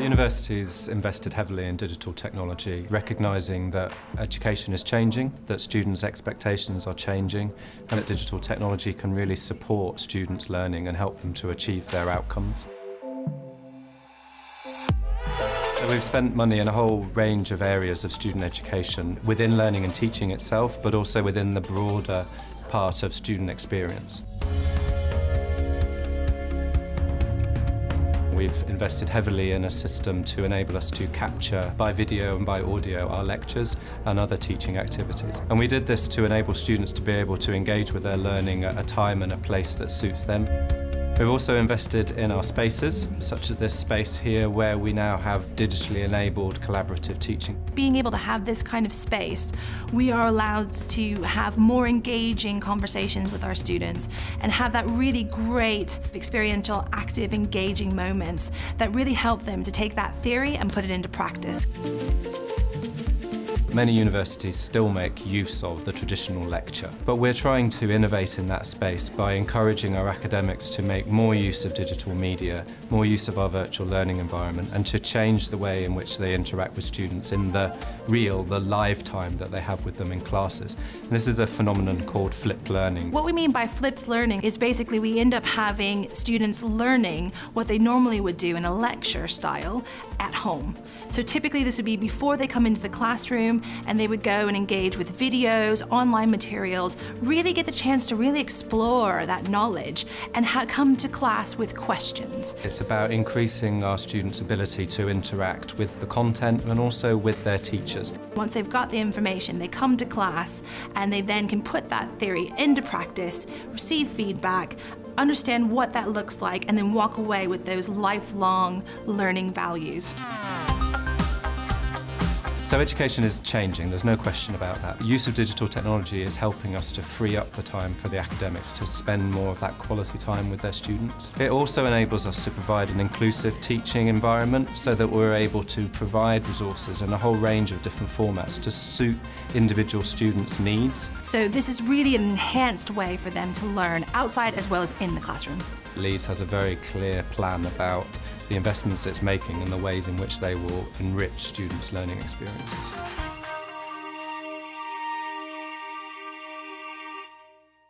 The university's invested heavily in digital technology, recognising that education is changing, that students' expectations are changing, and that digital technology can really support students' learning and help them to achieve their outcomes. We've spent money in a whole range of areas of student education, within learning and teaching itself, but also within the broader part of student experience. We've invested heavily in a system to enable us to capture by video and by audio our lectures and other teaching activities. And we did this to enable students to be able to engage with their learning at a time and a place that suits them. We've also invested in our spaces, such as this space here where we now have digitally enabled collaborative teaching. Being able to have this kind of space, we are allowed to have more engaging conversations with our students and have that really great experiential, active, engaging moments that really help them to take that theory and put it into practice. Many universities still make use of the traditional lecture, but we're trying to innovate in that space by encouraging our academics to make more use of digital media, more use of our virtual learning environment, and to change the way in which they interact with students in the live time that they have with them in classes. And this is a phenomenon called flipped learning. What we mean by flipped learning is basically we end up having students learning what they normally would do in a lecture style at home. So typically this would be before they come into the classroom, and they would go and engage with videos, online materials, really get the chance to really explore that knowledge and come to class with questions. It's about increasing our students' ability to interact with the content and also with their teachers. Once they've got the information, they come to class and they then can put that theory into practice, receive feedback, understand what that looks like, and then walk away with those lifelong learning values. So education is changing, there's no question about that. The use of digital technology is helping us to free up the time for the academics to spend more of that quality time with their students. It also enables us to provide an inclusive teaching environment so that we're able to provide resources in a whole range of different formats to suit individual students' needs. So this is really an enhanced way for them to learn outside as well as in the classroom. Leeds has a very clear plan about the investments it's making and the ways in which they will enrich students' learning experiences.